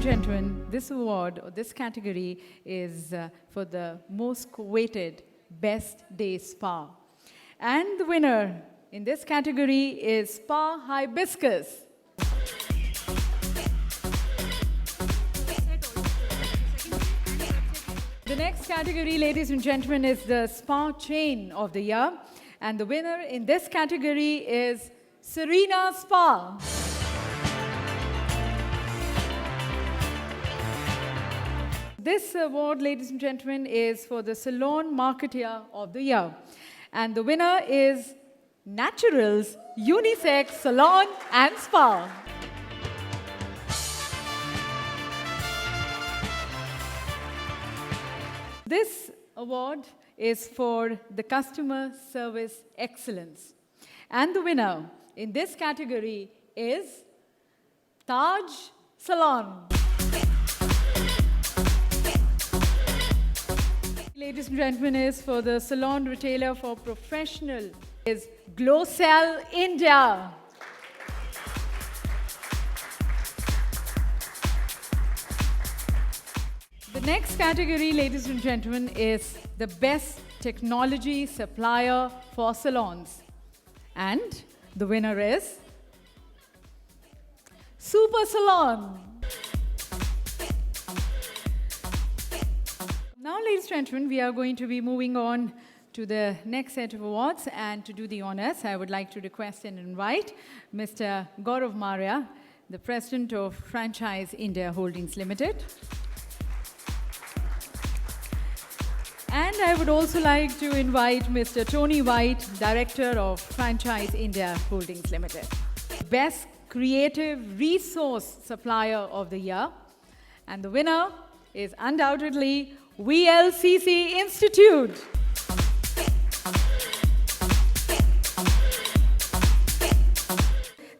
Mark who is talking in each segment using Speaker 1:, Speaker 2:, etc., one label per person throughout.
Speaker 1: gentlemen, this award, or this category, is for the most coveted Best Day Spa. And the winner in this category is Spa Hibiscus. The next category, ladies and gentlemen, is the Spa Chain of the Year. And the winner in this category is Serena Spa. This award, ladies and gentlemen, is for the Salon Marketeer of the Year. And the winner is Naturals Unisex Salon and Spa. This award is for the Customer Service Excellence. And the winner in this category is Taj Salon. Ladies and gentlemen, is for the Salon Retailer for Professional is Glocel India. The next category, ladies and gentlemen, is the Best Technology Supplier for Salons. And the winner is Super Salon. Now, ladies and gentlemen, we are going to be moving on to the next set of awards, and to do the honors, I would like to request and invite Mr. Gaurav Maurya, the President of Franchise India Holdings Limited. And I would also like to invite Mr. Tony White, Director of Franchise India Holdings Limited. Best Creative Resource Supplier of the Year. And the winner is undoubtedly VLCC Institute.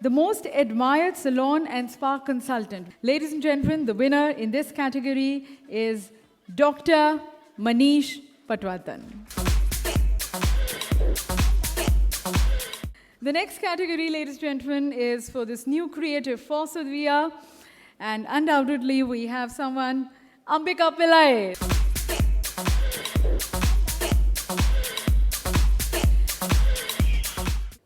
Speaker 1: The Most Admired Salon and Spa Consultant. Ladies and gentlemen, the winner in this category is Dr. Manish Patwardhan. The next category, ladies and gentlemen, is for this new creative force of the year. And undoubtedly, we have someone, Ambika Pillai.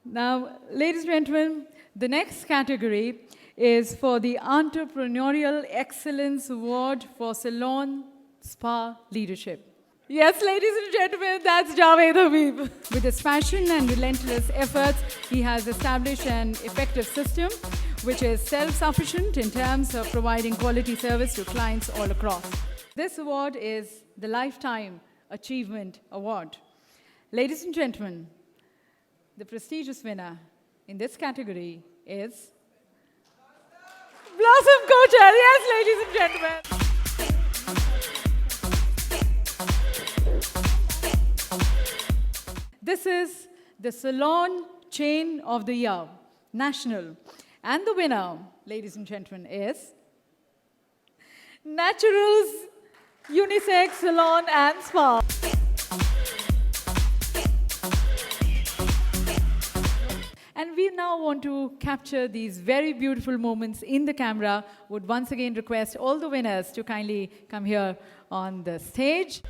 Speaker 1: Now, ladies and gentlemen, the next category is for the Entrepreneurial Excellence Award for Salon Spa Leadership. Yes, ladies and gentlemen, that's Javed Habib. With his passion and relentless efforts, he has established an effective system which is self-sufficient in terms of providing quality service to clients all across. This award is the Lifetime Achievement Award. Ladies and gentlemen, the prestigious winner in this category is Blossom Kochhar. Yes, ladies and gentlemen. This is the Salon Chain of the Year, National. And the winner, ladies and gentlemen, is Naturals Unisex Salon and Spa. And we now want to capture these very beautiful moments in the camera. Would once again request all the winners to kindly come here on the stage.